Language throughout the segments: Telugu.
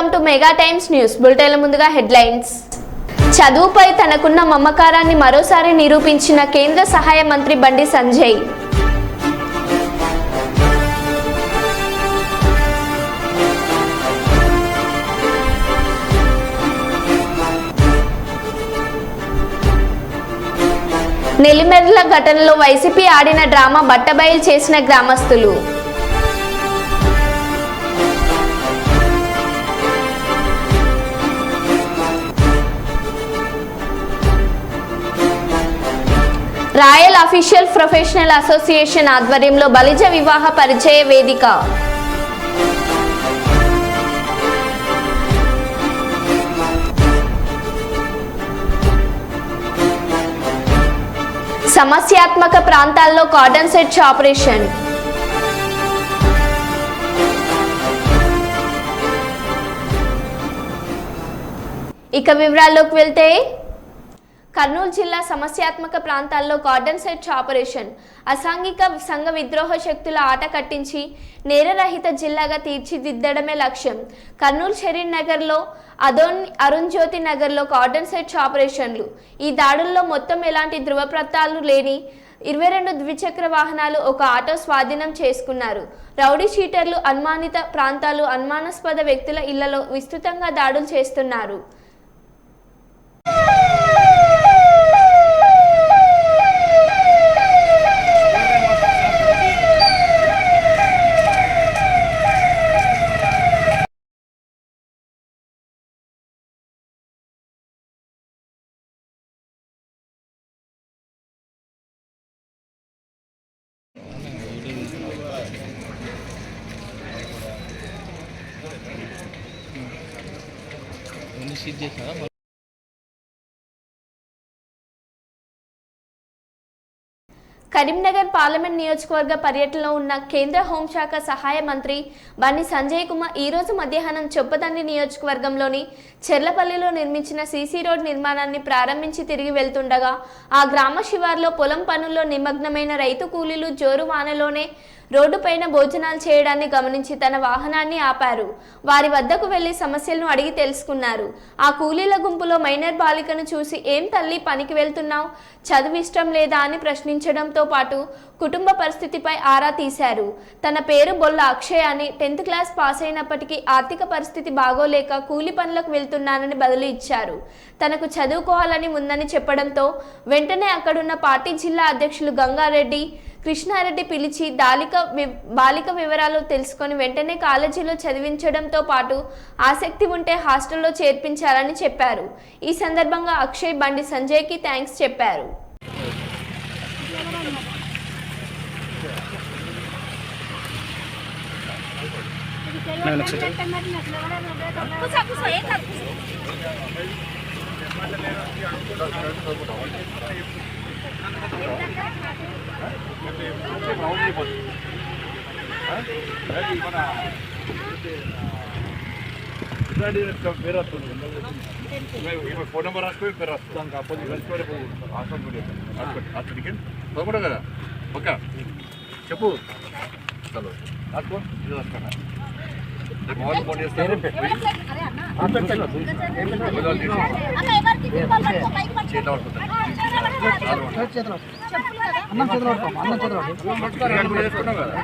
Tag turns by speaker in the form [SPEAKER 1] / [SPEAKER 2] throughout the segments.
[SPEAKER 1] Welcome to Mega Times news బులెటిన్ల ముందుగా హెడ్లైన్స్. చదువుపై తనకున్న మమకారాన్ని మరోసారి నిరూపించిన కేంద్ర సహాయ మంత్రి బండి సంజయ్. నెల్లిమెర్ల ఘటనలో వైసీపీ ఆడిన డ్రామా బట్టబయలు చేసిన గ్రామస్తులు. రాయల్ అఫీషియల్ ప్రొఫెషనల్ అసోసియేషన్ ఆధ్వర్యంలో బలిజ వివాహ పరిచయ వేదిక. సమస్యాత్మక ప్రాంతాల్లో కార్డన్ సెర్చ్ ఆపరేషన్. ఇక వివరాల్లోకి వెళ్తే, కర్నూలు జిల్లా సమస్యాత్మక ప్రాంతాల్లో కార్డన్ సెర్చ్ ఆపరేషన్ అసాంఘిక సంఘ విద్రోహ శక్తుల ఆట కట్టించి నేరరహిత జిల్లాగా తీర్చిదిద్దడమే లక్ష్యం. కర్నూలు షరీన్ నగర్లో, అరుణ్ జ్యోతి నగర్లో కార్డన్ సెర్చ్ ఆపరేషన్లు. ఈ దాడుల్లో మొత్తం ఎలాంటి ధృవపత్రాలు లేని 22 ద్విచక్ర వాహనాలు, ఒక ఆటో స్వాధీనం చేసుకున్నారు. రౌడీ షీటర్లు అనుమానిత ప్రాంతాలు, అనుమానాస్పద వ్యక్తుల ఇళ్లలో విస్తృతంగా దాడులు చేస్తున్నారు. కరీంనగర్ పార్లమెంట్ నియోజకవర్గ పర్యటనలో ఉన్న కేంద్ర హోంశాఖ సహాయ మంత్రి బండి సంజయ్ కుమార్ ఈరోజు మధ్యాహ్నం చొప్పదండి నియోజకవర్గంలోని చెర్లపల్లిలో నిర్మించిన సీసీ రోడ్ నిర్మాణాన్ని ప్రారంభించి తిరిగి వెళ్తుండగా ఆ గ్రామ శివార్లో పొలం పనుల్లో నిమగ్నమైన రైతు కూలీలు జోరు వానలోనే రోడ్డుపైన భోజనాలు చేయడాన్ని గమనించి తన వాహనాన్ని ఆపారు. వారి వద్దకు వెళ్లి సమస్యలను అడిగి తెలుసుకున్నారు. ఆ కూలీల గుంపులో మైనర్ బాలికను చూసి, ఏం తల్లి పనికి వెళ్తున్నావు, చదువు ఇష్టం లేదా అని ప్రశ్నించడంతో పాటు కుటుంబ పరిస్థితిపై ఆరా తీశారు. తన పేరు బొల్ల అక్షయ్ అని, 10th క్లాస్ పాస్ అయినప్పటికీ ఆర్థిక పరిస్థితి బాగోలేక కూలి పనులకు వెళ్తున్నానని బదులు ఇచ్చారు. తనకు చదువుకోవాలని ఉందని చెప్పడంతో వెంటనే అక్కడున్న పార్టీ జిల్లా అధ్యక్షులు గంగారెడ్డి, కృష్ణారెడ్డి పిలిచి బాలిక వివరాలు తెలుసుకొని వెంటనే కాలేజీలో చదివించడంతో పాటు ఆసక్తి ఉంటే హాస్టల్లో చేర్పించాలని చెప్పారు. ఈ సందర్భంగా అక్షయ్ బండి సంజయ్కి థ్యాంక్స్ చెప్పారు.
[SPEAKER 2] ఫోన్ నెంబర్ రాసుకొని పేరు రాస్తాం కాకపోతే కదా. ఓకే చెప్పు రాసుకో, ఇది రాసుకోండి. మొబైల్ ఫోన్ చేస్తే ఇప్పుడు తిన్నాం. మళ్ళీ హాస్టల్ వేస్తాను కదా,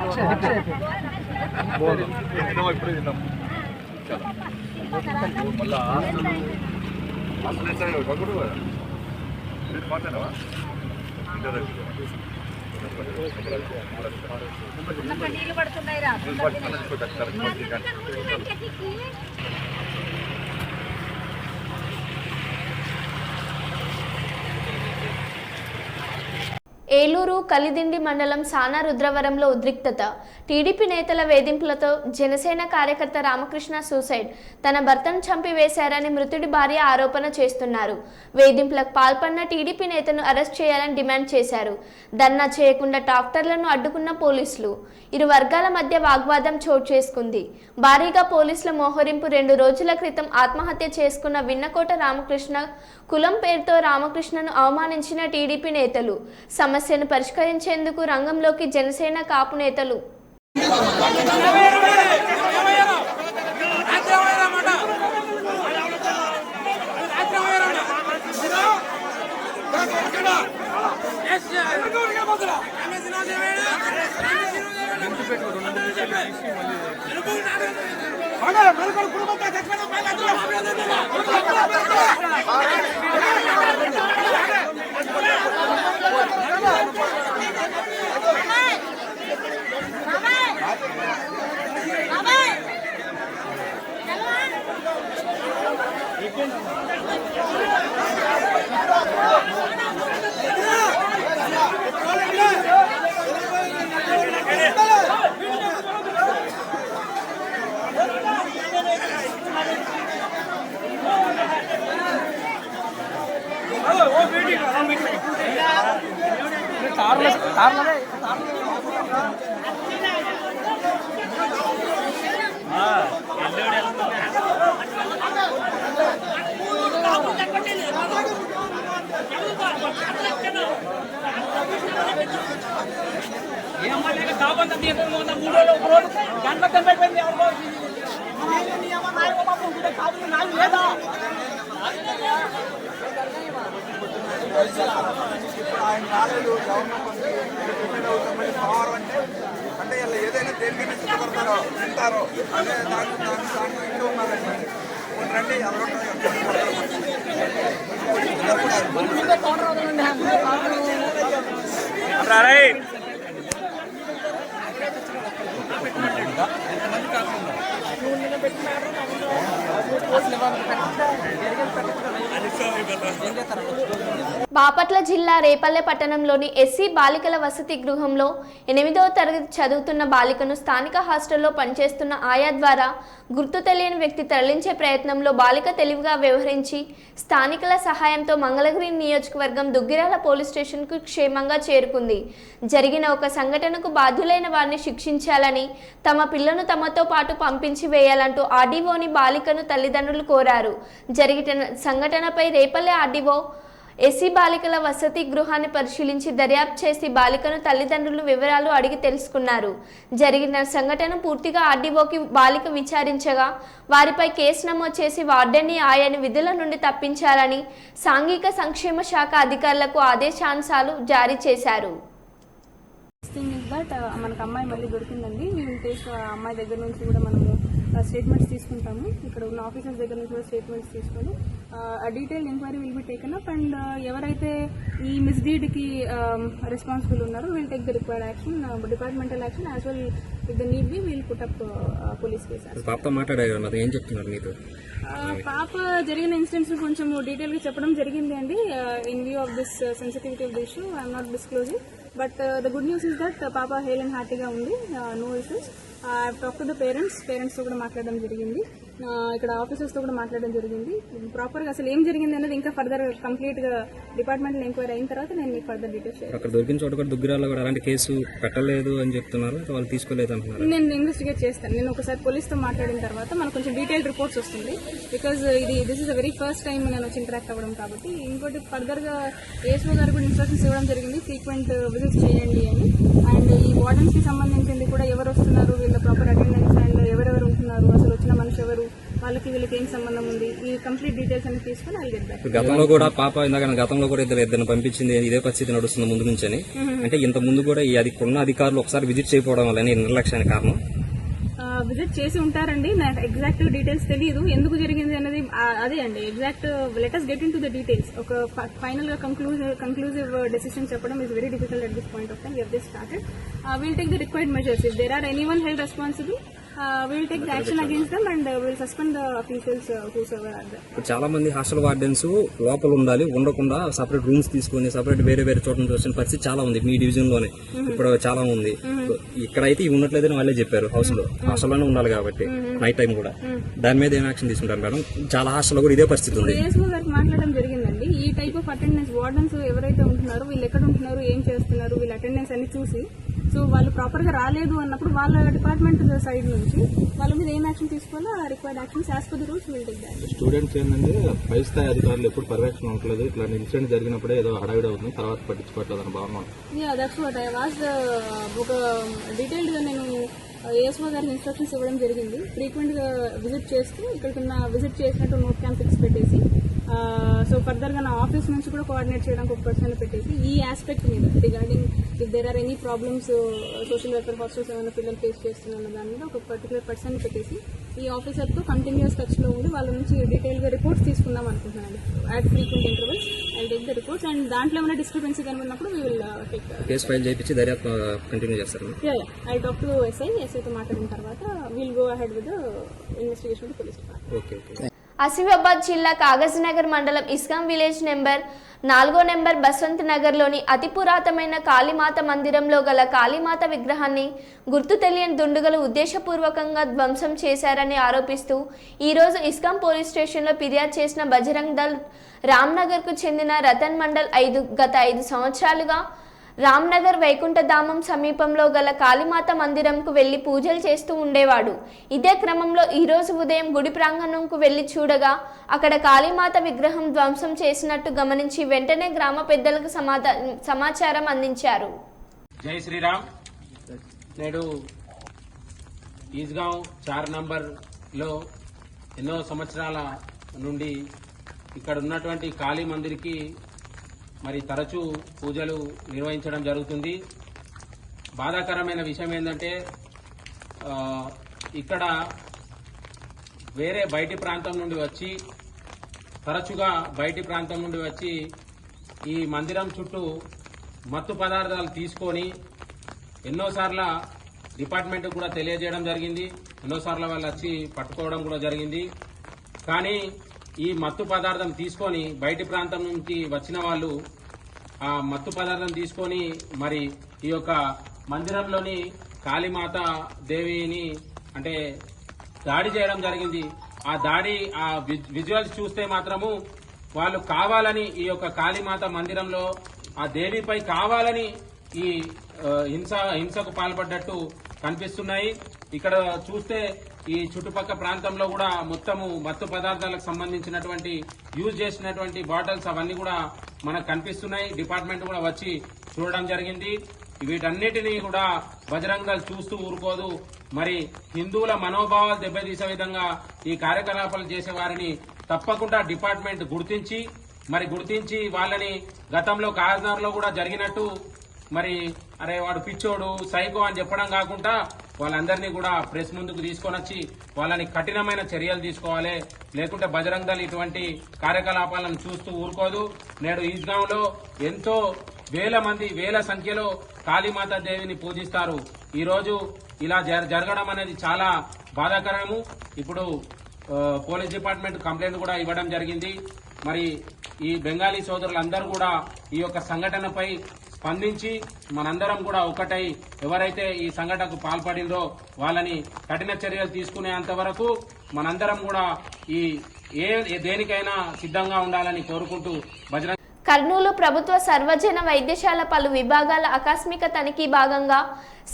[SPEAKER 2] మాట్లాడవా
[SPEAKER 1] ఏలూరు కలిదిండి మండలం సానా రుద్రవరంలో ఉద్రిక్తత. టీడీపీ నేతల వేధింపులతో జనసేన కార్యకర్త రామకృష్ణ సూసైడ్. తన భర్తను చంపివేశారని మృతుడి భార్య ఆరోపణ చేస్తున్నారు. వేధింపులకు పాల్పడిన టీడీపీ నేతను అరెస్ట్ చేయాలని డిమాండ్ చేశారు. ధర్నా చేయకుండా ట్రాక్టర్లను అడ్డుకున్న పోలీసులు. ఇరు వర్గాల మధ్య వాగ్వాదం చోటు చేసుకుంది. భారీగా పోలీసుల మోహరింపు. 2 రోజుల క్రితం ఆత్మహత్య చేసుకున్న విన్నకోట రామకృష్ణ కులం పేరుతో రామకృష్ణను అవమానించిన టీడీపీ నేతలు. సమస్యను పరిష్కరించేందుకు రంగంలోకి జనసేన కాపు నేతలు.
[SPEAKER 3] ఆయన రాలేదు గవర్నమెంట్ పవర్ అంటే వీళ్ళు ఏదైనా దేనికైనా సిద్ధపడతారో వింటారో అదే దాంట్లో ఇంట్లో ఉన్నారండి రండి
[SPEAKER 1] బాపట్ల జిల్లా రేపల్లె పట్టణంలోని ఎస్సీ బాలికల వసతి గృహంలో 8వ తరగతి చదువుతున్న బాలికను స్థానిక హాస్టల్లో పనిచేస్తున్న ఆయా ద్వారా గుర్తు తెలియని వ్యక్తి తరలించే ప్రయత్నంలో బాలిక తెలివిగా వ్యవహరించి స్థానికుల సహాయంతో మంగళగిరి నియోజకవర్గం దుగ్గిరాల పోలీస్ స్టేషన్కు క్షేమంగా చేరుకుంది. జరిగిన ఒక సంఘటనకు బాధ్యులైన వారిని శిక్షించాలని, తమ పిల్లను తమతో పాటు పంపించి వేయాలంటూ ఆర్డీఓని బాలికను తల్లిదండ్రులు కోరారు. జరిగిన సంఘటనపై రేపల్లె ఆర్డీఓ ఎస్సీ బాలికల వసతి గృహాన్ని పరిశీలించి దర్యాప్తు చేసి బాలికను తల్లిదండ్రులు వివరాలు అడిగి తెలుసుకున్నారు. జరిగిన సంఘటన పూర్తిగా ఆర్డీఓకి బాలిక విచారించగా వారిపై కేసు నమోదు చేసి వార్డెన్ని ఆయని విధుల నుండి తప్పించాలని సాంఘిక సంక్షేమ శాఖ అధికారులకు ఆదేశాంశాలు జారీ చేశారు.
[SPEAKER 4] మనకు అమ్మాయి మళ్ళీ దొరికిందండి. మేము టేస్ట్ అమ్మాయి దగ్గర నుంచి కూడా మనము స్టేట్మెంట్స్ తీసుకుంటాము. ఇక్కడ ఉన్న ఆఫీసర్స్ దగ్గర నుంచి కూడా స్టేట్మెంట్స్ తీసుకొని detail enquiry will be taken up and ఎవరైతే ఈ మిస్డీడ్కి రెస్పాన్సిబుల్ ఉన్నారో will take the required action, departmental action as well with the need be will put of police case.
[SPEAKER 5] పాపతో మాట్లాడారు, ఏం చెప్తున్నారు మీతో?
[SPEAKER 4] పాప జరిగిన ఇన్సిడెంట్స్ కొంచెం డీటెయిల్ గా చెప్పడం జరిగింది అండి. In view of this sensitivity of the issue I'm not disclosing, but the good news is that పాప హెల్ అండ్ హ్యాపీగా ఉంది, no issues. I talk to the parents తో కూడా మాట్లాడడం జరిగింది, ఇక్కడ ఆఫీసర్స్ తో కూడా మాట్లాడడం జరిగింది. ప్రాపర్ గా అసలు ఏం జరిగింది అనేది ఇంకా ఫర్దర్ కంప్లీట్ గా డిపార్ట్మెంట్ ఎంక్వైరీ అయిన తర్వాత నేను మీకు ఫర్దర్ డీటెయిల్స్ షేర్.
[SPEAKER 5] అక్కడ దొరికిన చోట కూడా దుగ్గిరాల్లో కూడా అలాంటి కేసు పెట్టలేదు అని చెప్తున్నారు, వాళ్ళు తీసుకోలేదు అంటున్నారు.
[SPEAKER 4] నేను ఇన్వెస్టిగేట్ చేస్తాను. నేను ఒకసారి పోలీస్ తో మాట్లాడిన తర్వాత మనకు కొంచెం డీటెయిల్ రిపోర్ట్స్ వస్తుంది. Because this is the very first time నేను వచ్చి ఇంటరాక్ట్ అవ్వడం కాబట్టి. ఇంకోటి ఫర్దర్ గా ఏఎస్ఓ గారు కూడా ఇన్స్ట్రక్షన్స్ ఇవ్వడం జరిగింది, ఫ్రీక్వెంట్ విజిట్స్ చేయండి అని. అండ్ ఈ వార్డెన్స్ కి సంబంధించింది కూడా ఎవరు వస్తున్నారు, వీళ్ళ ప్రాపర్ అటెండెన్స్ అండ్ ఎవరెవరు ఉంటున్నారు, అసలు వచ్చిన మనిషి ఎవరు, వాళ్ళకి వీళ్ళకి ఏం సంబంధం ఉంది, ఈ కంప్లీట్ డీటెయిల్స్ అన్ని తీసుకుని ఐల్ గెట్ బ్యాక్.
[SPEAKER 5] గతంలో కూడా పాప గతంలో కూడా ఇద్దరు పంపించింది, ఇదే పరిస్థితి నడుస్తుంది ముందు నుంచి అని. అంటే ఇంత ముందు కూడా ఈ ఉన్న అధికారులు ఒకసారి విజిట్ చేయకపోవడం వల్ల నిర్లక్ష్యానికి కారణం.
[SPEAKER 4] విజిట్ చేసి ఉంటారండి, నాకు ఎగ్జాక్ట్ డీటెయిల్స్ తెలియదు ఎందుకు జరిగింది అనేది. అదే అండి exact let us get into the details. ఒక ఫైనల్ గా కంక్లూజివ్ డెసిషన్ చెప్పడం is very difficult at this point of time. We have just started. We'll take the required measures. If there are anyone held responsible, we'll take the action against them and we'll suspend the officials whosoever are there.
[SPEAKER 5] చాలా మంది హాస్టల్ వార్డెన్స్ లోపల ఉండాలి, ఉండకుండా సపరేట్ రూమ్స్ తీసుకుని సపరేట్ వేరే చోట నుంచి వచ్చిన పరిస్థితి చాలా ఉంది మీ డివిజన్ లోనే. ఇప్పుడు చాలా ఉంది. ఇక్కడైతే ఇవి ఉన్నట్లేదని వాళ్ళే చెప్పారు, హాస్టల్ లోనే ఉండాలి కాబట్టి నైట్ టైం కూడా. దాని మీద ఏం యాక్షన్ తీసుకుంటారు మేడం? చాలా హాస్టల్ కూడా ఇదే పరిస్థితి ఉంది.
[SPEAKER 4] మాట్లాడడం జరిగిందండి. ఈ టైప్ ఆఫ్ అటెండెన్స్ వార్డెన్స్ ఎవరైతే ఉంటున్నారో వీళ్ళు ఎక్కడ ఉంటున్నారు, ఏం చేస్తున్నారు, వీళ్ళ అటెండెన్స్ అన్ని చూసి, సో వాళ్ళు ప్రాపర్ గా రాలేదు అన్నప్పుడు వాళ్ళ డిపార్ట్మెంట్ సైడ్ నుంచి వాళ్ళ మీద ఏం యాక్షన్ తీసుకోవాలో ఆ required actions as per the rules will take that.
[SPEAKER 6] Students ఏంటంటే పై స్థాయి అధికారులు ఎప్పుడు పర్యవేక్షణ ఉండలేదు, ఇట్లా ఇన్సిడెంట్ జరిగినప్పుడే ఏదో హడావిడి అవుతుంది, తర్వాత పట్టించుకోవట్లేదు అని భావన.
[SPEAKER 4] దట్స్ వాట్ ఐ వాస్ ఒక డీటెయిల్డ్ గా నేను ఏఎస్ఓ గారికి ఇన్స్ట్రక్షన్స్ ఇవ్వడం జరిగింది. ఫ్రీక్వెంట్గా విజిట్ చేస్తూ ఇక్కడికి విజిట్ చేసినట్టు నోట్ క్యాంప్ ఫిక్స్ పెట్టేసి సో ఫర్దర్గా నా ఆఫీస్ నుంచి కూడా కోఆర్డినేట్ చేయడానికి ఒక పర్సన్ పెట్టేసి ఈ ఆస్పెక్ట్ మీద regarding if there are any problems social welfare hostels ఏమైనా పిల్లలు ఫేస్ చేస్తున్న దాని మీద ఒక పర్టికులర్ పర్సన్ పెట్టేసి ఈ ఆఫీసర్తో కంటిన్యూస్ టచ్లో ఉండి వాళ్ళ నుంచి డీటెయిల్గా రిపోర్ట్స్ తీసుకుందాం అనుకుంటున్నాను. At frequent intervals I take the reports and దాంట్లో ఏమైనా డిస్క్రిపెన్సీ కనుకున్నప్పుడు we will take
[SPEAKER 5] case file చేయించి దర్యాప్తు కంటిన్యూ చేస్తారు.
[SPEAKER 4] ఐ టాక్ టు ఎస్ఐతో మాట్లాడిన తర్వాత will go ahead with investigation to police department.
[SPEAKER 5] Okay.
[SPEAKER 1] Asifabad జిల్లా కాగజ్నగర్ మండలం ఇస్కాం విలేజ్ నెంబర్ 4 బసంత్ నగర్లోని అతి పురాతనమైన కాళీమాత మందిరంలో గల కాళీమాత విగ్రహాన్ని గుర్తు తెలియని దుండగులు ఉద్దేశపూర్వకంగా ధ్వంసం చేశారని ఆరోపిస్తూ ఈరోజు ఇస్కాం పోలీస్ స్టేషన్లో ఫిర్యాదు చేసిన బజరంగ్ దళ్ రామ్నగర్కు చెందిన రతన్ మండల్ గత 5 సంవత్సరాలుగా రామ్నగర్ వైకుంఠధామం సమీపంలో గల కాళీమాత మందిరంకు వెళ్లి పూజలు చేస్తూ ఉండేవాడు. ఇదే క్రమంలో ఈరోజు ఉదయం గుడి ప్రాంగణంకు వెళ్లి చూడగా అక్కడ కాళీమాత విగ్రహం ధ్వంసం చేసినట్టు గమనించి వెంటనే గ్రామ పెద్దలకు సమాచారం అందించారు.
[SPEAKER 7] జై శ్రీరామ్. నేడు ఈజ్గావ్ 4 నంబర్లో ఎన్నో సంవత్సరాల నుండి ఇక్కడ ఉన్నటువంటి కాళీ మందిర్కి మరి తరచూ పూజలు నిర్వహించడం జరుగుతుంది. బాధాకరమైన విషయం ఏంటంటే ఇక్కడ వేరే బయటి ప్రాంతం నుండి వచ్చి తరచుగా బయటి ప్రాంతం నుండి వచ్చి ఈ మందిరం చుట్టూ మత్తు పదార్థాలు తీసుకొని ఎన్నోసార్ల డిపార్ట్మెంట్ కూడా తెలియజేయడం జరిగింది. ఎన్నోసార్లు వాళ్ళు వచ్చి పట్టుకోవడం కూడా జరిగింది. కానీ ఈ మత్తు పదార్థం తీసుకొని బయటి ప్రాంతం నుంచి వచ్చిన వాళ్ళు ఆ మత్తు పదార్థం తీసుకొని మరి ఈ యొక్క మందిరంలోని కాళీమాత దేవిని అంటే దాడి చేయడం జరిగింది. ఆ దాడి ఆ విజువల్స్ చూస్తే మాత్రము వాళ్ళు కావాలని ఈ యొక్క కాళీమాత మందిరంలో ఆ దేవిపై కావాలని ఈ హింసకు పాల్పడ్డట్టు కనిపిస్తున్నాయి. ఇక్కడ చూస్తే ఈ చుట్టుపక్కల ప్రాంతంలో కూడా మొత్తము మత్తు పదార్థాలకు సంబంధించినటువంటి యూజ్ చేసినటువంటి బాటిల్స్ అవన్నీ కూడా మనకు కనిపిస్తున్నాయి. డిపార్ట్మెంట్ కూడా వచ్చి చూడడం జరిగింది. వీటన్నిటినీ కూడా బజరంగ్ దళ్ చూస్తూ ఊరుకోదు. మరి హిందువుల మనోభావాలు దెబ్బతీసే విధంగా ఈ కార్యకలాపాలు చేసే వారిని తప్పకుండా డిపార్ట్మెంట్ గుర్తించి వాళ్ళని గతంలో కాకినాడలో కూడా జరిగినట్టు మరి అరే వాడు పిచ్చోడు సైకో అని చెప్పడం కాకుండా వాళ్ళందరినీ కూడా ప్రెస్ ముందుకు తీసుకొని వచ్చి వాళ్ళని కఠినమైన చర్యలు తీసుకోవాలి. లేకుంటే బజరంగ్ దళ్ ఇటువంటి కార్యకలాపాలను చూస్తూ ఊరుకోదు. నేడు ఈజ్గాంలో ఎంతో వేల సంఖ్యలో కాళీమాత దేవిని పూజిస్తారు. ఈ రోజు ఇలా జరగడం అనేది చాలా బాధాకరము. ఇప్పుడు పోలీస్ డిపార్ట్మెంట్ కంప్లైంట్ కూడా ఇవ్వడం జరిగింది. మరి ఈ బెంగాలీ సోదరులందరూ కూడా ఈ యొక్క సంఘటనపై స్పందించి మనందరం కూడా ఒకటై ఎవరైతే ఈ సంఘటనకు పాల్పడిందో వాళ్ళని కఠిన చర్యలు తీసుకునేంత వరకు మనందరం కూడా ఈ దేనికైనా సిద్ధంగా ఉండాలని కోరుకుంటూ బజరంగ్.
[SPEAKER 1] కర్నూలు ప్రభుత్వ సర్వజన వైద్యశాల పలు విభాగాల ఆకస్మిక తనిఖీ భాగంగా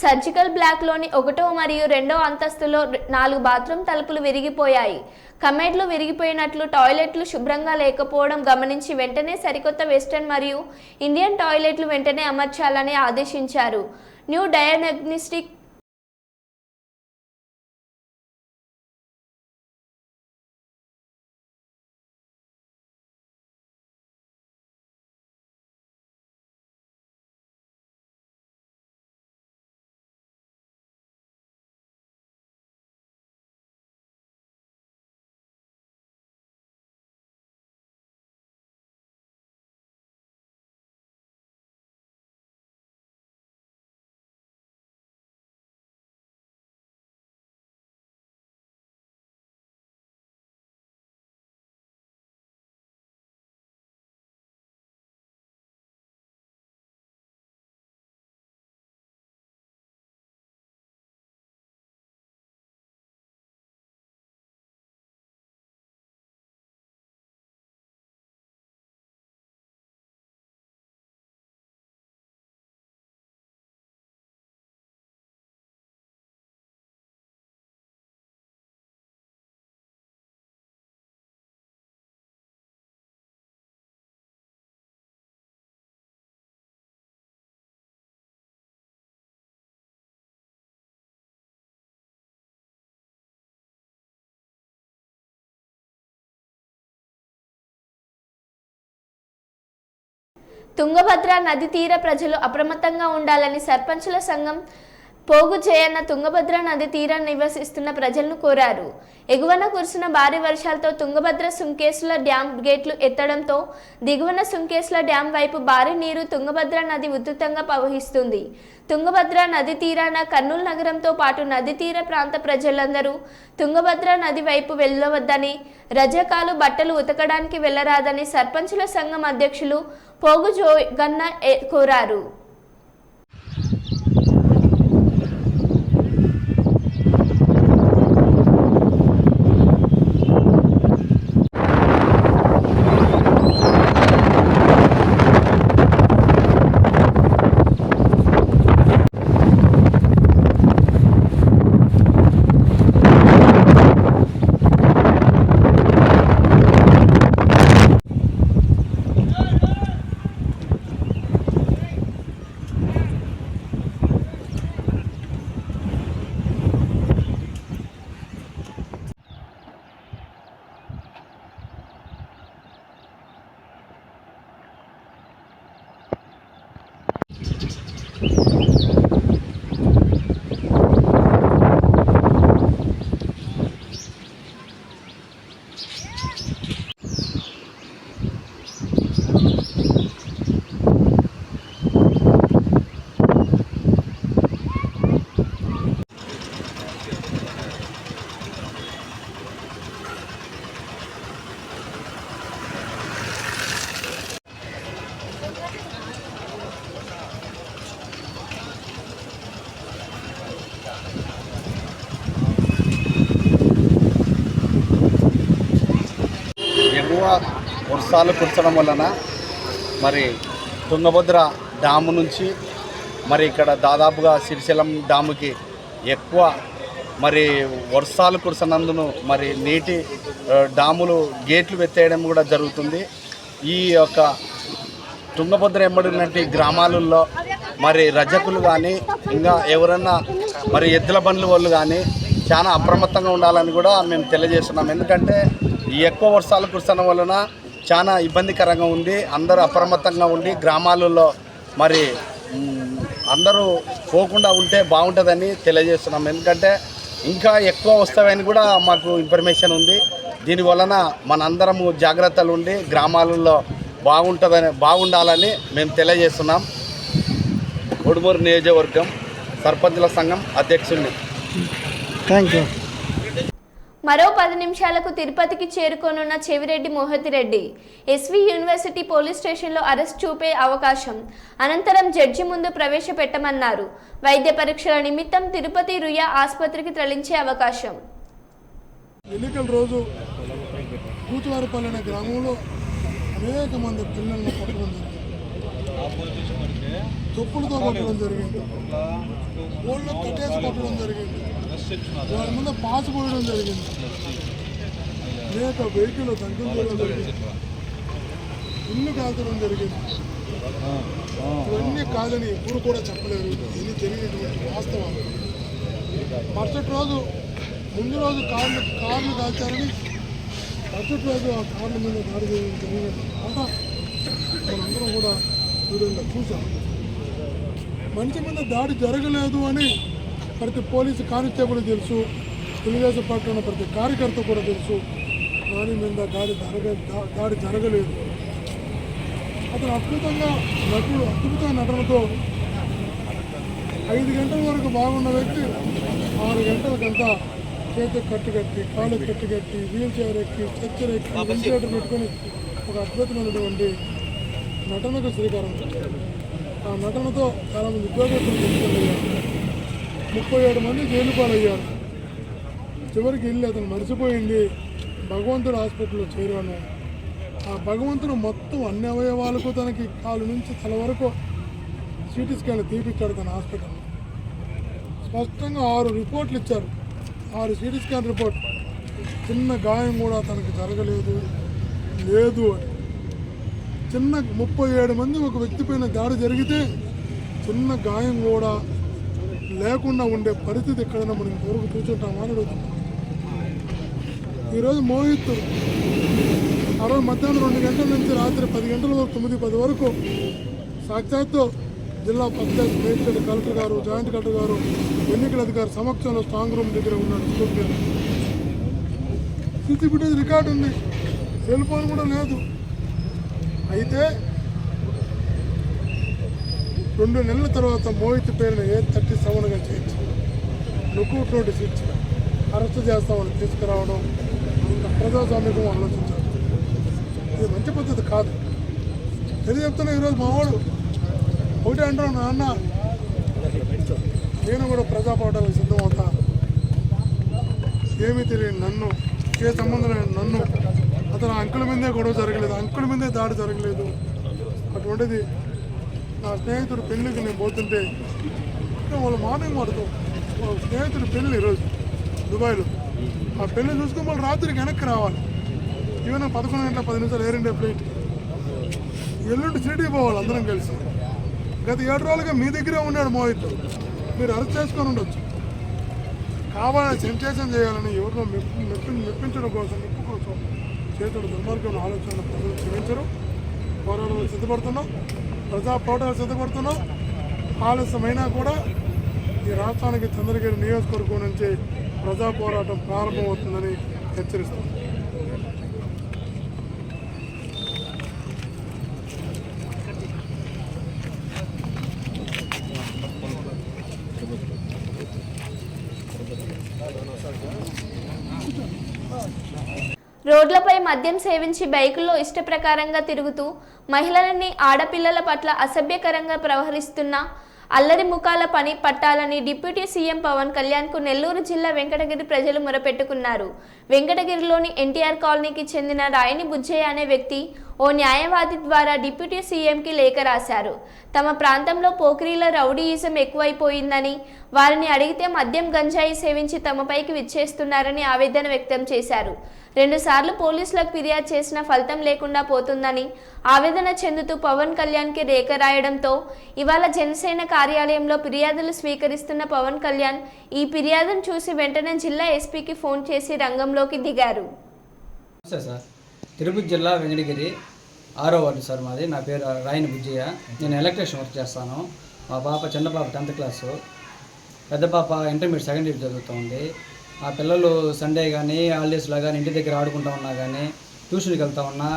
[SPEAKER 1] సర్జికల్ బ్లాక్లోని 1వ మరియు 2వ అంతస్తులో 4 బాత్రూమ్ తలుపులు విరిగిపోయాయి. కమేడ్లు విరిగిపోయినట్లు, టాయిలెట్లు శుభ్రంగా లేకపోవడం గమనించి వెంటనే సరికొత్త వెస్టర్న్ మరియు ఇండియన్ టాయిలెట్లు వెంటనే అమర్చాలని ఆదేశించారు. న్యూ డయాగ్నోస్టిక్ తుంగభద్ర నది తీర ప్రజలు అప్రమత్తంగా ఉండాలని సర్పంచుల సంఘం పోగు జయన్న తుంగభద్ర నది తీరాన్ని నివసిస్తున్న ప్రజలను కోరారు. ఎగువన కురిసిన భారీ వర్షాలతో తుంగభద్ర సుంకేసుల డ్యాం గేట్లు ఎత్తడంతో దిగువన సుంకేసుల డ్యాం వైపు భారీ నీరు తుంగభద్ర నది ఉధృతంగా ప్రవహిస్తుంది. తుంగభద్ర నది తీరాన కర్నూలు నగరంతో పాటు నది తీర ప్రాంత ప్రజలందరూ తుంగభద్ర నది వైపు వెళ్ళవద్దని, రజకాలు బట్టలు ఉతకడానికి వెళ్లరాదని సర్పంచుల సంఘం అధ్యక్షులు పోగు జోగన్న కోరారు.
[SPEAKER 8] ఎక్కువ వర్షాలు కురచడం వలన మరి తుంగభద్ర డాము నుంచి మరి ఇక్కడ దాదాపుగా శ్రీశైలం డాముకి ఎక్కువ మరి వర్షాలు కురిసినందున మరి నీటి డాములు గేట్లు ఎత్తేయడం కూడా జరుగుతుంది. ఈ యొక్క తుంగభద్ర ఎంబడినటువంటి గ్రామాలలో మరి రజకులు కానీ ఇంకా ఎవరన్నా మరి ఎద్దుల బండ్ల వాళ్ళు కానీ చాలా అప్రమత్తంగా ఉండాలని కూడా మేము తెలియజేస్తున్నాం. ఎందుకంటే ఈ ఎక్కువ వర్షాలు కురసడం వలన చాలా ఇబ్బందికరంగా ఉంది. అందరూ అప్రమత్తంగా ఉండి గ్రామాలలో మరి అందరూ పోకుండా ఉంటే బాగుంటుందని తెలియజేస్తున్నాం. ఎందుకంటే ఇంకా ఎక్కువ వస్తాయని కూడా మాకు ఇన్ఫర్మేషన్ ఉంది. దీనివలన మనందరము జాగ్రత్తలు ఉండి గ్రామాలలో బాగుండాలని మేము తెలియజేస్తున్నాం. ఉడుమూరు నియోజకవర్గం సర్పంచుల సంఘం అధ్యక్షుడిని.
[SPEAKER 9] Thank you.
[SPEAKER 1] మరో 10 నిమిషాలకు తిరుపతికి చేరుకోనున్న చెవిరెడ్డి మోహితిరెడ్డి ఎస్వి యూనివర్సిటీ పోలీస్ స్టేషన్లో అరెస్ట్ చూపే అవకాశం, అనంతరం జడ్జి ముందు ప్రవేశపెట్టమన్నారు. వైద్య పరీక్షల నిమిత్తం తిరుపతి రుయా ఆసుపత్రికి తరలించే అవకాశం.
[SPEAKER 9] ఎన్నికల రోజు కూతువారిపల్లి అనే గ్రామంలో అనేక మంది పిల్లలను కొట్టడం జరిగింది. తొప్పులతో కొట్టడం జరిగింది. ఓళ్ళు కట్టేసి కొట్టడం జరిగింది. వారి ముందు పాసు పోయడం జరిగింది. అనేక వెహికల్ దండం చేయడం జరిగింది. ఇల్లు కాల్చడం జరిగింది. ఇవన్నీ కాదని ఇప్పుడు కూడా చెప్పలేరు. ఇది జరిగినటువంటి వాస్తవాలు. మరుసటి రోజు ముందు రోజు కార్లు కాల్చారని మరుసటి రోజు ఆ కార్ల మీద దాడి చేయడం జరిగినట్టు మనందరం కూడా వీడియోలో చూసాం. మనిషి మీద దాడి జరగలేదు అని ప్రతి పోలీసు కానిస్టేబుల్ తెలుసు, తెలుగుదేశం పార్టీ ఉన్న ప్రతి కార్యకర్త కూడా తెలుసు. దాని మీద దాడి జరగలేదు. అతను అద్భుతమైన నటనతో 5 గంటల వరకు బాగున్న వ్యక్తి 6 గంటలకంతా చేతికి కట్టుకట్టి, కాళ్ళకి కట్టుకట్టి, వీల్ చైర్ ఎక్కి, స్ట్రెచ్చర్ ఎక్కి, వెంటిలేటర్ పెట్టుకొని ఒక అద్భుతమైనటువంటి నటనకు శ్రీకారం చుట్టారు. ఆ నటనతో చాలామంది ఉద్యోగస్తులు తీసుకెళ్ళయ్యారు. 37 మంది జైలు పాలయ్యారు. చివరికి వెళ్ళి అతను మరిచిపోయింది భగవంతుడు హాస్పిటల్లో చేరాను. ఆ భగవంతుడు మొత్తం అన్ని అవయవాలకు తనకి కాలు నుంచి తల వరకు సిటీ స్కాన్ తీపిచ్చాడు తన హాస్పిటల్లో. స్పష్టంగా 6 రిపోర్ట్లు ఇచ్చారు. 6 సిటీ స్కాన్ రిపోర్ట్. చిన్న గాయం కూడా తనకి జరగలేదు లేదు అని. చిన్న 37 మంది ఒక వ్యక్తి పైన దాడి జరిగితే చిన్న గాయం కూడా లేకుండా ఉండే పరిస్థితి ఎక్కడైనా మనం ఇంతవరకు చూసుంటామా అని అడుగుతున్నాం. ఈరోజు మోహిత్ ఆ రోజు మధ్యాహ్నం 2 గంటల నుంచి రాత్రి 10 గంటల వరకు 9-10 వరకు సాక్షాత్తు జిల్లా పంచాయత్ మేజిస్ట్రేట్ కలెక్టర్ గారు, జాయింట్ కలెక్టర్ గారు, ఎన్నికల అధికారి సమక్షంలో స్ట్రాంగ్ రూమ్ దగ్గర ఉన్నాడు. స్కూల్కి సీసీ ఫుటేజ్ రికార్డు ఉంది, సెల్ ఫోన్ కూడా లేదు. అయితే 2 నెలల తర్వాత మోహిత్ పేరుని A37గా చేయించి లుకౌట్ నోటీస్ ఇచ్చి అరెస్ట్ చేస్తామని తీసుకురావడం ప్రజాస్వామ్యం ఆలోచించారు. ఇది మంచి పద్ధతి కాదు. ఎందుకు చెప్తున్నా, ఈరోజు మావాడు ఒకటే అంటాను, నాన్న నేను కూడా ప్రజా పోరాటాలకు సిద్ధమవుతా, ఏమీ తెలియని నన్ను, ఏ సంబంధం లేని నన్ను, అతను అంకుల మీదే గొడవ జరగలేదు, అంకుల మీదే దాడి జరగలేదు. అటువంటిది నా స్నేహితుడు పెళ్ళికి నేను పోతుంటే వాళ్ళు మార్నింగ్ పడుతూ వాళ్ళ స్నేహితుడు పెళ్ళి ఈరోజు దుబాయ్లో, ఆ పెళ్ళి చూసుకుని వాళ్ళు రాత్రికి వెనక్కి రావాలి. ఈవెన్ 11 గంటల 10 నిమిషాలు ఎయిర్ ఇండియా ఫ్లైట్, ఎల్లుండి సిటీ పోవాలి అందరం కలిసి. గత 7 రోజులుగా మీ దగ్గరే ఉన్నాడు మోహిత్, మీరు అరెస్ట్ చేసుకొని ఉండొచ్చు. కావాలని సెన్సేషన్ చేయాలని ఎవరినో మెప్పించడం కోసం, మెప్పు కోసం చేతుడు దుర్మార్గం ఆలోచన ప్రజలు క్షమించరు. పోరాటాలు సిద్ధపడుతున్నాం, ప్రజా పోరాటాలు సిద్ధపడుతున్నాం. ఆలస్యమైనా కూడా ఈ రాష్ట్రానికి చంద్రగిరి నియోజకవర్గం నుంచి ప్రజా పోరాటం ప్రారంభమవుతుందని హెచ్చరిస్తున్నాం.
[SPEAKER 1] రోడ్లపై మద్యం సేవించి బైకుల్లో ఇష్టప్రకారంగా తిరుగుతూ మహిళలని, ఆడపిల్లల పట్ల అసభ్యకరంగా ప్రవహరిస్తున్న అల్లరి ముఖాల పని పట్టాలని డిప్యూటీ సీఎం పవన్ కళ్యాణ్కు నెల్లూరు జిల్లా వెంకటగిరి ప్రజలు మొరపెట్టుకున్నారు. వెంకటగిరిలోని ఎన్టీఆర్ కాలనీకి చెందిన రాయని బుజ్జయ్య అనే వ్యక్తి ఓ న్యాయవాది ద్వారా డిప్యూటీ సీఎంకి లేఖ రాశారు. తమ ప్రాంతంలో పోకిరీల రౌడీయిజం ఎక్కువైపోయిందని, వారిని అడిగితే మద్యం గంజాయి సేవించి తమపైకి విచ్చేస్తున్నారని ఆవేదన వ్యక్తం చేశారు. 2 సార్లు పోలీసులకు ఫిర్యాదు చేసిన ఫలితం లేకుండా పోతుందని ఆవేదన చెందుతూ పవన్ కళ్యాణ్కి లేఖ రాయడంతో ఇవాళ జనసేన కార్యాలయంలో ఫిర్యాదులు స్వీకరిస్తున్న పవన్ కళ్యాణ్ ఈ ఫిర్యాదును చూసి వెంటనే జిల్లా ఎస్పీకి ఫోన్ చేసి రంగంలోకి దిగారు.
[SPEAKER 10] సార్, తిరుపతి జిల్లా వెంకటగిరి 6వ వార్డు సార్ మాది. నా పేరు రాయని బుజ్జయ్య. నేను ఎలక్ట్రీషియన్ వర్క్ చేస్తాను. మా పాప, చిన్న పాప 10th క్లాసు, పెద్ద పాప ఇంటర్మీడియట్ 2nd ఇయర్ చదువుతుంది. ఆ పిల్లలు సండే కానీ హాలిడేస్లో కానీ ఇంటి దగ్గర ఆడుకుంటూ ఉన్నా కానీ, ట్యూషన్కి వెళ్తూ ఉన్నా,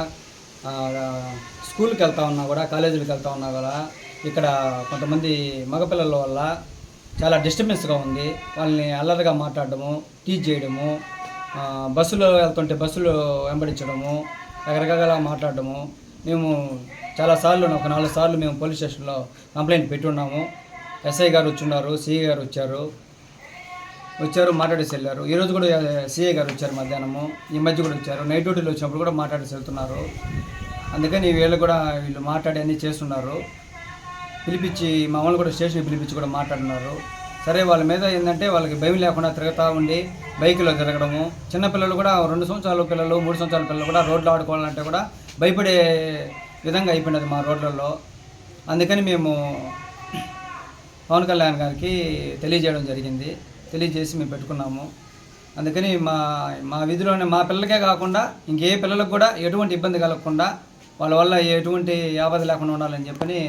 [SPEAKER 10] స్కూల్కి వెళ్తూ ఉన్నా కూడా, కాలేజీలకు వెళ్తూ ఉన్నా కూడా ఇక్కడ కొంతమంది మగపిల్లల వల్ల చాలా డిస్టర్బెన్స్గా ఉంది. వాళ్ళని అల్లరిగా మాట్లాడడము, టీచ్ చేయడము, బస్సులో వెళ్తుంటే బస్సులు వెంబడించడము, రకరకాల మాట్లాడడము. మేము చాలాసార్లు, ఒక 4 సార్లు మేము పోలీస్ స్టేషన్లో కంప్లైంట్ పెట్టి ఉన్నాము. ఎస్ఐ గారు వచ్చున్నారు, సిఐ గారు వచ్చారు, మాట్లాడేసి వెళ్ళారు. ఈరోజు కూడా సిఐ గారు వచ్చారు మధ్యాహ్నము, ఈ మధ్య కూడా వచ్చారు. నైట్ డ్యూటీలో వచ్చినప్పుడు కూడా మాట్లాడేసి వెళ్తున్నారు. అందుకని వీళ్ళు మాట్లాడి అన్నీ చేస్తున్నారు. పిలిపించి మమ్మల్ని కూడా స్టేషన్కి పిలిపించి కూడా మాట్లాడుతున్నారు. సరే, వాళ్ళ మీద ఏంటంటే వాళ్ళకి భయం లేకుండా తిరుగుతూ ఉండి బైకులో తిరగడము. చిన్నపిల్లలు కూడా 2 సంవత్సరాల పిల్లలు, 3 సంవత్సరాల పిల్లలు కూడా రోడ్లు ఆడుకోవాలంటే కూడా భయపడే విధంగా అయిపోయినది మా రోడ్లలో. అందుకని మేము పవన్ కళ్యాణ్ గారికి తెలియజేయడం జరిగింది. తెలియజేసి మేము పెట్టుకున్నాము. అందుకని మా విధిలోనే మా పిల్లలకే కాకుండా ఇంకే పిల్లలకు కూడా ఎటువంటి ఇబ్బంది కలగకుండా, వాళ్ళ వల్ల ఎటువంటి ఆపద లేకుండా ఉండాలని చెప్పని,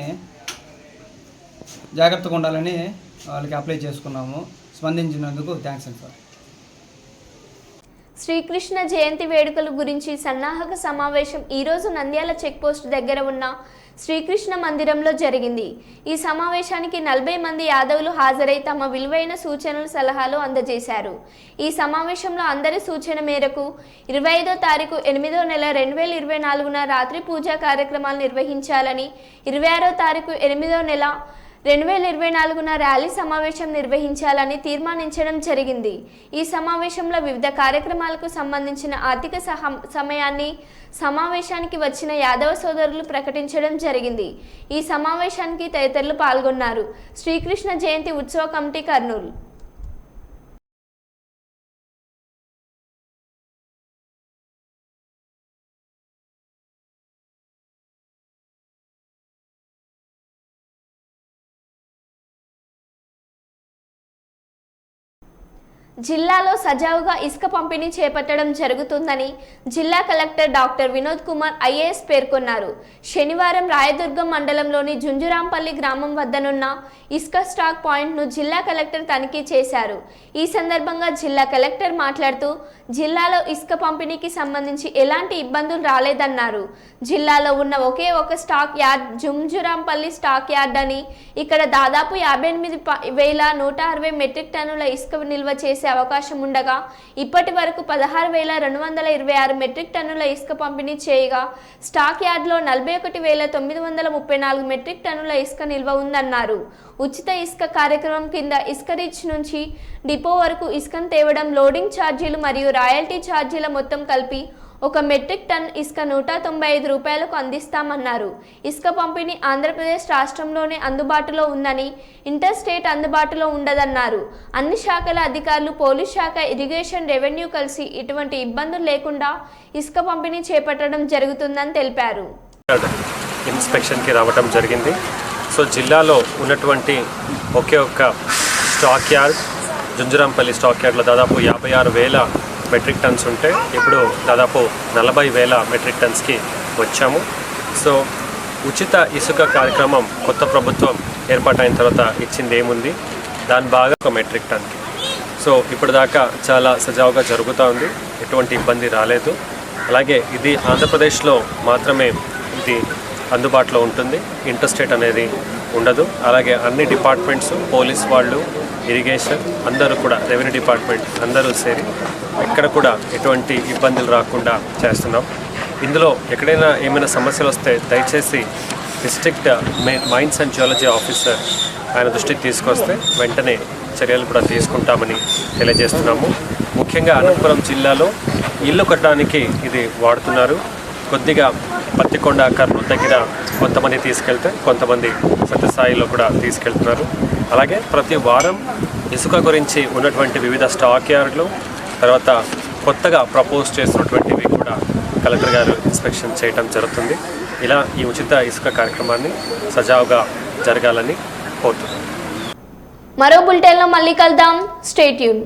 [SPEAKER 10] జాగ్రత్తగా ఉండాలని వాళ్ళకి అప్లై చేసుకున్నాము. స్పందించినందుకు థ్యాంక్స్ అండి సార్.
[SPEAKER 1] శ్రీకృష్ణ జయంతి వేడుకల గురించి సన్నాహక సమావేశం ఈరోజు నంద్యాల చెక్పోస్ట్ దగ్గర ఉన్న శ్రీకృష్ణ మందిరంలో జరిగింది. ఈ సమావేశానికి 40 మంది యాదవులు హాజరై తమ విలువైన సూచనలు, సలహాలు అందజేశారు. ఈ సమావేశంలో అందరి సూచన మేరకు 25వ తారీఖు 8వ నెల 2024న రాత్రి పూజా కార్యక్రమాలు నిర్వహించాలని, 26వ తారీఖు 8వ నెల 2024న ర్యాలీ సమావేశం నిర్వహించాలని తీర్మానించడం జరిగింది. ఈ సమావేశంలో వివిధ కార్యక్రమాలకు సంబంధించిన ఆర్థిక సమయాన్ని సమావేశానికి వచ్చిన యాదవ సోదరులు ప్రకటించడం జరిగింది. ఈ సమావేశానికి తదితరులు పాల్గొన్నారు. శ్రీకృష్ణ జయంతి ఉత్సవ కమిటీ, కర్నూలు. జిల్లాలో సజావుగా ఇసుక పంపిణీ చేపట్టడం జరుగుతుందని జిల్లా collector doctor Vinod Kumar IAS పేర్కొన్నారు. శనివారం రాయదుర్గం మండలంలోని జుంజురాంపల్లి గ్రామం వద్దనున్న ఇసుక స్టాక్ పాయింట్ను జిల్లా కలెక్టర్ తనిఖీ చేశారు. ఈ సందర్భంగా జిల్లా కలెక్టర్ మాట్లాడుతూ జిల్లాలో ఇసుక పంపిణీకి సంబంధించి ఎలాంటి ఇబ్బందులు రాలేదన్నారు. జిల్లాలో ఉన్న ఒకే ఒక స్టాక్ యార్డ్ జుంజురాంపల్లి స్టాక్ యార్డ్ అని ఇక్కడ దాదాపు 58,160 మెట్రిక్ టన్నుల ఇసుక నిల్వ చేసే అవకాశం ఉండగా ఇప్పటి వరకు 16,226 మెట్రిక్ టన్నుల ఇసుక పంపిణీ చేయగా స్టాక్ యార్డ్లో 41,934 మెట్రిక్ టన్నుల ఇసుక నిల్వ ఉందన్నారు. ఉచిత ఇసుక కార్యక్రమం కింద ఇసుక రీచ్ నుంచి డిపో వరకు ఇసుకను తేవడం, లోడింగ్ ఛార్జీలు మరియు రాయల్టీ ఛార్జీల మొత్తం కలిపి 1 మెట్రిక్ టన్ ఇసుక 195 రూపాయలకు అందిస్తామన్నారు. ఇసుక పంపిణీ ఆంధ్రప్రదేశ్ రాష్ట్రంలోనే అందుబాటులో ఉందని, ఇంటర్ స్టేట్ అందుబాటులో ఉండదన్నారు. అన్ని శాఖల అధికారులు, పోలీస్ శాఖ, ఇరిగేషన్, రెవెన్యూ కలిసి ఎటువంటి ఇబ్బందులు లేకుండా ఇసుక పంపిణీ చేపట్టడం జరుగుతుందని తెలిపారు.
[SPEAKER 11] ఇన్స్పెక్షన్కి రావడం జరిగింది. సో జిల్లాలో ఉన్నటువంటి ఒకే ఒక్క స్టాక్ యార్డ్ జుంజురాంపల్లి స్టాక్ యార్డ్లో దాదాపు 56,000 మెట్రిక్ టన్స్ ఉంటే ఇప్పుడు దాదాపు 40,000 మెట్రిక్ టన్స్కి వచ్చాము. సో ఉచిత ఇసుక కార్యక్రమం కొత్త ప్రభుత్వం ఏర్పాటైన తర్వాత ఇచ్చింది ఏముంది, దాని బాగా 1 మెట్రిక్ టన్కి. సో ఇప్పుడు దాకా చాలా సజావుగా జరుగుతూ ఉంది, ఎటువంటి ఇబ్బంది రాలేదు. అలాగే ఇది ఆంధ్రప్రదేశ్లో మాత్రమే ఇది అందుబాటులో ఉంటుంది, ఇంటర్ స్టేట్ అనేది ఉండదు. అలాగే అన్ని డిపార్ట్మెంట్స్, పోలీస్ వాళ్ళు, ఇరిగేషన్ అందరూ కూడా, రెవెన్యూ డిపార్ట్మెంట్ అందరూ సేరి ఎక్కడ కూడా ఎటువంటి ఇబ్బందులు రాకుండా చేస్తున్నాం. ఇందులో ఎక్కడైనా ఏమైనా సమస్యలు వస్తే దయచేసి district mines and geology officer ఆయన దృష్టికి తీసుకొస్తే వెంటనే చర్యలు కూడా తీసుకుంటామని తెలియజేస్తున్నాము. ముఖ్యంగా అనంతపురం జిల్లాలో ఇల్లు కట్టడానికి ఇది వాడుతున్నారు. కొద్దిగా పత్తికొండ, కర్నూలు దగ్గర కొంతమంది తీసుకెళ్తే కొంతమంది సత్యసాయిలో కూడా తీసుకెళ్తున్నారు. అలాగే ప్రతి వారం ఇసుక గురించి ఉన్నటువంటి వివిధ స్టాక్ యార్డ్లు, తర్వాత కొత్తగా ప్రపోజ్ చేసినటువంటివి కూడా కలెక్టర్ గారు ఇన్స్పెక్షన్ చేయడం జరుగుతుంది. ఇలా ఈ ఉచిత ఇసుక కార్యక్రమాన్ని సజావుగా జరగాలని కోరుతున్నాను.
[SPEAKER 1] మరో బులెటిన్లో మళ్ళీ కలుద్దాం. Stay tune.